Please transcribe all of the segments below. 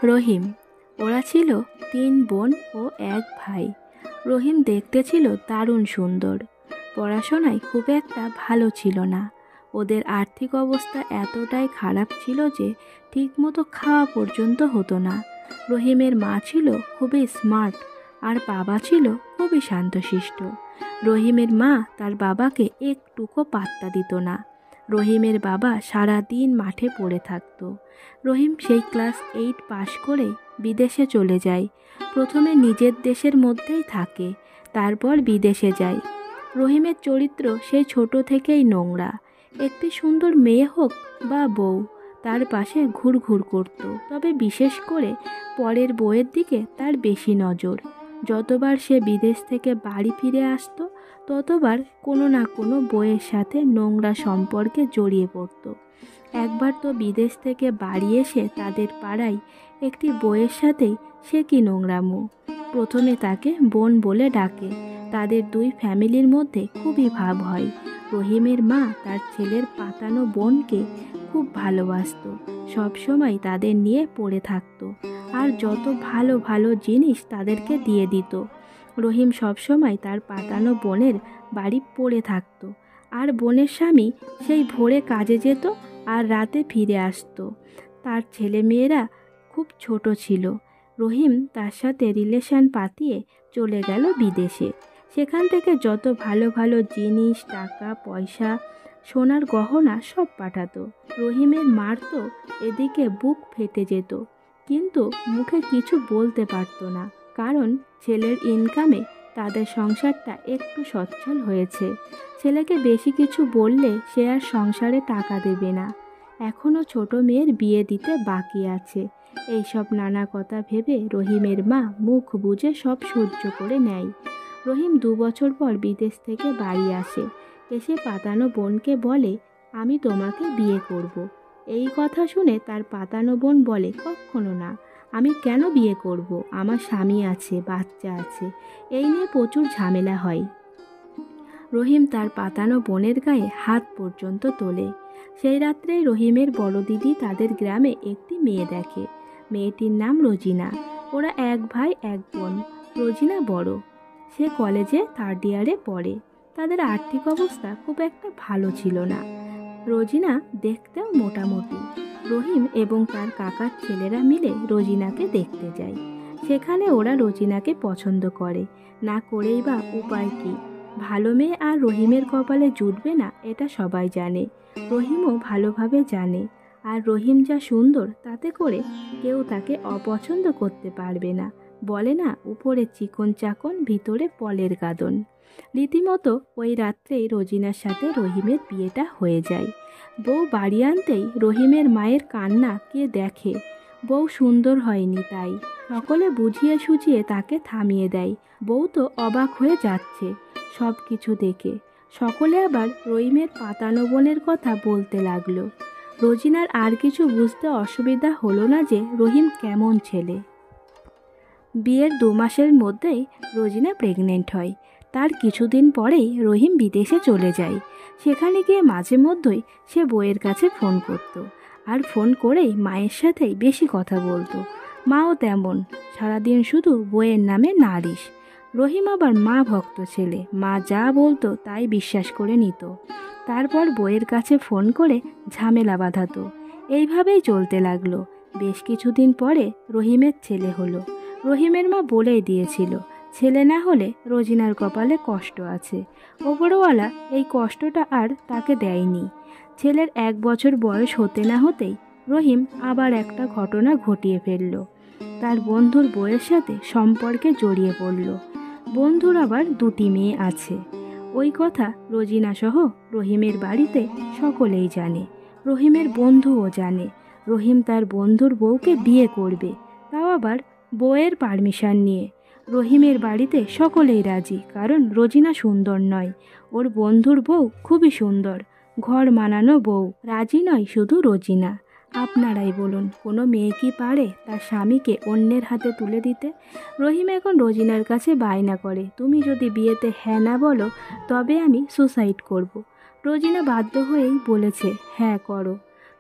রহিম। ওরা ছিল 3 বোন ও 1 ভাই। রহিম দেখতে ছিল দারুণ সুন্দর। পড়াশোনায় খুব একটা ভালো ছিল না। ওদের আর্থিক অবস্থা এতটাই খারাপ ছিল যে ঠিকমতো খাওয়া পর্যন্ত হতো না। রহিমের মা ছিল খুবই স্মার্ট আর বাবা ছিল খুবই শান্তশিষ্ট। রহিমের মা তার বাবাকে একটুকো পাত্তা দিত না। রহিমের বাবা সারা দিন মাঠে পড়ে থাকতো। রহিম সেই ক্লাস 8 পাশ করে বিদেশে চলে যায়। প্রথমে নিজের দেশের মধ্যেই থাকে, তারপর বিদেশে যায়। রহিমের চরিত্র সেই ছোট থেকেই নোংরা। একটি সুন্দর মেয়ে হোক বা বউ, তার পাশে ঘুরঘুর করত। তবে বিশেষ করে পরের বউয়ের দিকে তার বেশি নজর। যতবার সে বিদেশ থেকে বাড়ি ফিরে আসতো ততবার কোনো না কোনো বউয়ের সাথে নোংরা সম্পর্কে জড়িয়ে পড়ত। একবার তো বিদেশ থেকে বাড়ি এসে তাদের পাড়ায় একটি বউয়ের সাথেই সে কি নোংরামো। প্রথমে তাকে বোন বলে ডাকে। তাদের 2 ফ্যামিলির মধ্যে খুবই ভাব হয়। রহিমের মা তার ছেলের পাতানো বোনকে খুব ভালোবাসতো। সবসময় তাদের নিয়ে পড়ে থাকতো আর যত ভালো ভালো জিনিস তাদেরকে দিয়ে দিত। রহিম সবসময় তার পাতানো বোনের বাড়ি পড়ে থাকতো। আর বোনের স্বামী সেই ভোরে কাজে যেত আর রাতে ফিরে আসতো। তার ছেলেমেয়েরা খুব ছোট ছিল। রহিম তার সাথে রিলেশন পাতিয়ে চলে গেল বিদেশে। সেখান থেকে যত ভালো ভালো জিনিস, টাকা পয়সা, সোনার গহনা সব পাঠাতো। রহিমের মার তো এদিকে বুক ফেটে যেত, কিন্তু মুখে কিছু বলতে পারতো না, কারণ ছেলের ইনকামে তাদের সংসারটা একটু সচ্ছল হয়েছে। ছেলেকে বেশি কিছু বললে সে আর সংসারে টাকা দেবে না। এখনও ছোট মেয়ের বিয়ে দিতে বাকি আছে। এইসব নানা কথা ভেবে রহিমের মা মুখ বুজে সব সহ্য করে নেয়। রহিম 2 বছর পর বিদেশ থেকে বাড়ি আসে। এসে পাতানো বোনকে বলে, আমি তোমাকে বিয়ে করব। এই কথা শুনে তার পাতানো বোন বলে, কখনো না, আমি কেন বিয়ে করব? আমার স্বামী আছে, বাচ্চা আছে। এই নিয়ে প্রচুর ঝামেলা হয়। রহিম তার পাতানো বোনের গায়ে হাত পর্যন্ত তোলে। সেই রাত্রেই রহিমের বড় দিদি তাদের গ্রামে একটি মেয়ে দেখে। মেয়েটির নাম রোজিনা। ওরা 1 ভাই 1 বোন। রোজিনা বড়, সে কলেজে 3rd ইয়ারে পড়ে। তাদের আর্থিক অবস্থা খুব একটা ভালো ছিল না। রোজিনা দেখতেও মোটামুটি। রহিম এবং তার কাকার ছেলেরা মিলে রোজিনাকে দেখতে যায়। সেখানে ওরা রোজিনাকে পছন্দ করে, না করেই বা উপায় কি? ভালো মেয়ে আর রহিমের কপালে জুটবে না এটা সবাই জানে। রহিমও ভালোভাবে জানে। আর রহিম যা সুন্দর, তাতে করে কেউ তাকে অপছন্দ করতে পারবে না। বলে না, উপরে চিকন চাকন, ভিতরে পলের গাদন। রীতিমতো ওই রাত্রেই রোজিনার সাথে রহিমের বিয়েটা হয়ে যায়। বউ বাড়ি আনতেই রহিমের মায়ের কান্না কে দেখে। বউ সুন্দর হয়নি, তাই সকলে বুঝিয়ে সুঝিয়ে তাকে থামিয়ে দেয়। বউ তো অবাক হয়ে যাচ্ছে সব কিছু দেখে। সকলে আবার রহিমের পাতানো বোনের কথা বলতে লাগলো। রোজিনার আর কিছু বুঝতে অসুবিধা হলো না যে রহিম কেমন ছেলে। বিয়ের 2 মাসের মধ্যেই রোজিনা প্রেগনেন্ট হয়। তার কিছুদিন পরেই রহিম বিদেশে চলে যায়। সেখানে গিয়ে মাঝে মধ্যেই সে বউয়ের কাছে ফোন করত, আর ফোন করেই মায়ের সাথেই বেশি কথা বলতো। মাও তেমন, সারাদিন শুধু বউয়ের নামে নালিশ। রহিম আবার মা ভক্ত ছেলে, মা যা বলতো তাই বিশ্বাস করে নিত। তারপর বউয়ের কাছে ফোন করে ঝামেলা বাঁধাতো। এইভাবেই চলতে লাগলো। বেশ কিছুদিন পরে রহিমের ছেলে হলো। রহিমের মা বলেই দিয়েছিল, ছেলে না হলে রোজিনার কপালে কষ্ট আছে। ওপরওয়ালা এই কষ্টটা আর তাকে দেয়নি। ছেলের 1 বছর বয়স হতে না হতেই রহিম আবার একটা ঘটনা ঘটিয়ে ফেলল। তার বন্ধুর বউয়ের সাথে সম্পর্কে জড়িয়ে পড়ল। বন্ধুর আবার 2টি মেয়ে আছে। ওই কথা রোজিনা সহ রহিমের বাড়িতে সকলেই জানে। রহিমের বন্ধুও জানে। রহিম তার বন্ধুর বউকে বিয়ে করবে, তাও আবার বউয়ের পারমিশন নিয়ে। রহিমের বাড়িতে সকলেই রাজি, কারণ রোজিনা সুন্দর নয়, ওর বন্ধুর বউ খুবই সুন্দর, ঘর মানানো বউ। রাজি নয় শুধু রোজিনা। আপনারাই বলুন, কোনো মেয়ে কি পারে তার স্বামীকে অন্যের হাতে তুলে দিতে? রহিম এখন রোজিনার কাছে বায়না করে, তুমি যদি বিয়েতে হ্যাঁ না বলো তবে আমি সুসাইড করব। রোজিনা বাধ্য হয়েই বলেছে, হ্যাঁ করো।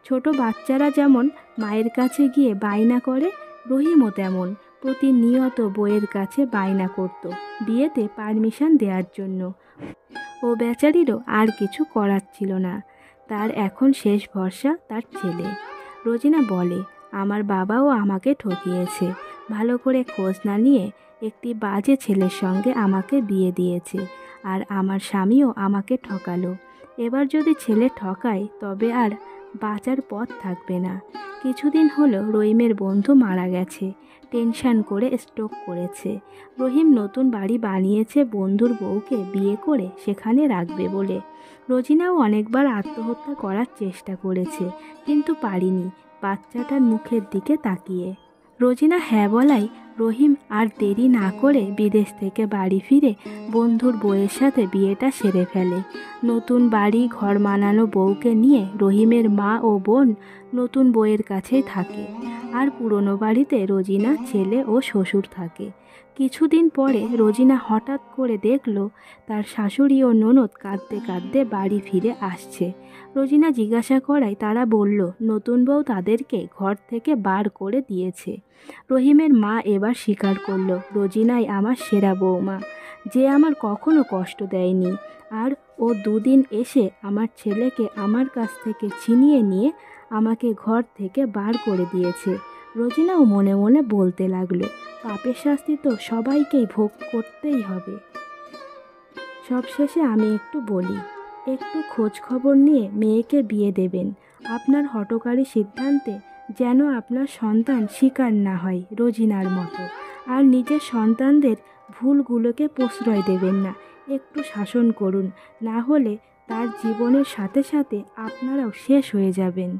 ছোট বাচ্চারা যেমন মায়ের কাছে গিয়ে বায়না করে, রহিমও তেমন প্রতিনিয়ত বইয়ের কাছে বায়না করত বিয়েতে পারমিশন দেওয়ার জন্য। ও বেচারিরও আর কিছু করার ছিল না। তার এখন শেষ ভরসা তার ছেলে। রোজিনা বলে, আমার বাবাও আমাকে ঠকিয়েছে, ভালো করে খোঁজ না নিয়ে একটি বাজে ছেলের সঙ্গে আমাকে বিয়ে দিয়েছে, আর আমার স্বামীও আমাকে ঠকালো। এবার যদি ছেলে ঠকায় তবে আর বাঁচার পথ থাকবে না। কিছুদিন হলো রহিমের বন্ধু মারা গেছে, টেনশন করে স্ট্রোক করেছে। রহিম নতুন বাড়ি বানিয়েছে বন্ধুর বউকে বিয়ে করে সেখানে রাখবে বলে। রোজিনাও অনেকবার আত্মহত্যা করার চেষ্টা করেছে, কিন্তু পারিনি, বাচ্চাটার মুখের দিকে তাকিয়ে। রোজিনা হ্যাঁ বলাই রহিম আর দেরি না করে বিদেশ থেকে বাড়ি ফিরে বন্ধুর বউয়ের সাথে বিয়েটা সেরে ফেলে। নতুন বাড়ি ঘর মানানো বউকে নিয়ে রহিমের মা ও বোন নতুন বউয়ের কাছেই থাকে, আর পুরনো বাড়িতে রোজিনা, ছেলে ও শ্বশুর থাকে। কিছুদিন পরে রোজিনা হঠাৎ করে দেখল তার শাশুড়ি ও ননদ কাঁদতে কাঁদতে বাড়ি ফিরে আসছে। রোজিনা জিজ্ঞাসা করায় তারা বলল নতুন বউ তাদেরকে ঘর থেকে বার করে দিয়েছে। রহিমের মা এবার স্বীকার করল, রোজিনাই আমার সেরা বৌমা, যে আমার কখনো কষ্ট দেয়নি। আর ও দুদিন এসে আমার ছেলেকে আমার কাছ থেকে ছিনিয়ে নিয়ে আমাকে ঘর থেকে বার করে দিয়েছে। রোজিনাও মনে মনে বলতে লাগলো, পাপের শাস্তি তো সবাইকেই ভোগ করতেই হবে। সবশেষে আমি একটু বলি, একটু খোঁজ খবর নিয়ে মেয়েকে বিয়ে দেবেন। আপনার হঠকারী সিদ্ধান্তে যেন আপনার সন্তান শিকার না হয় রোজিনার মতো। আর নিজের সন্তানদের ভুলগুলোকে প্রশ্রয় দেবেন না, একটু শাসন করুন, না হলে তার জীবনের সাথে সাথে আপনারাও শেষ হয়ে যাবেন।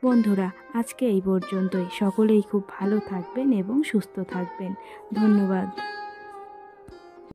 বন্ধুরা, আজকে এই পর্যন্তই। সকলেই খুব ভালো থাকবেন এবং সুস্থ থাকবেন। ধন্যবাদ।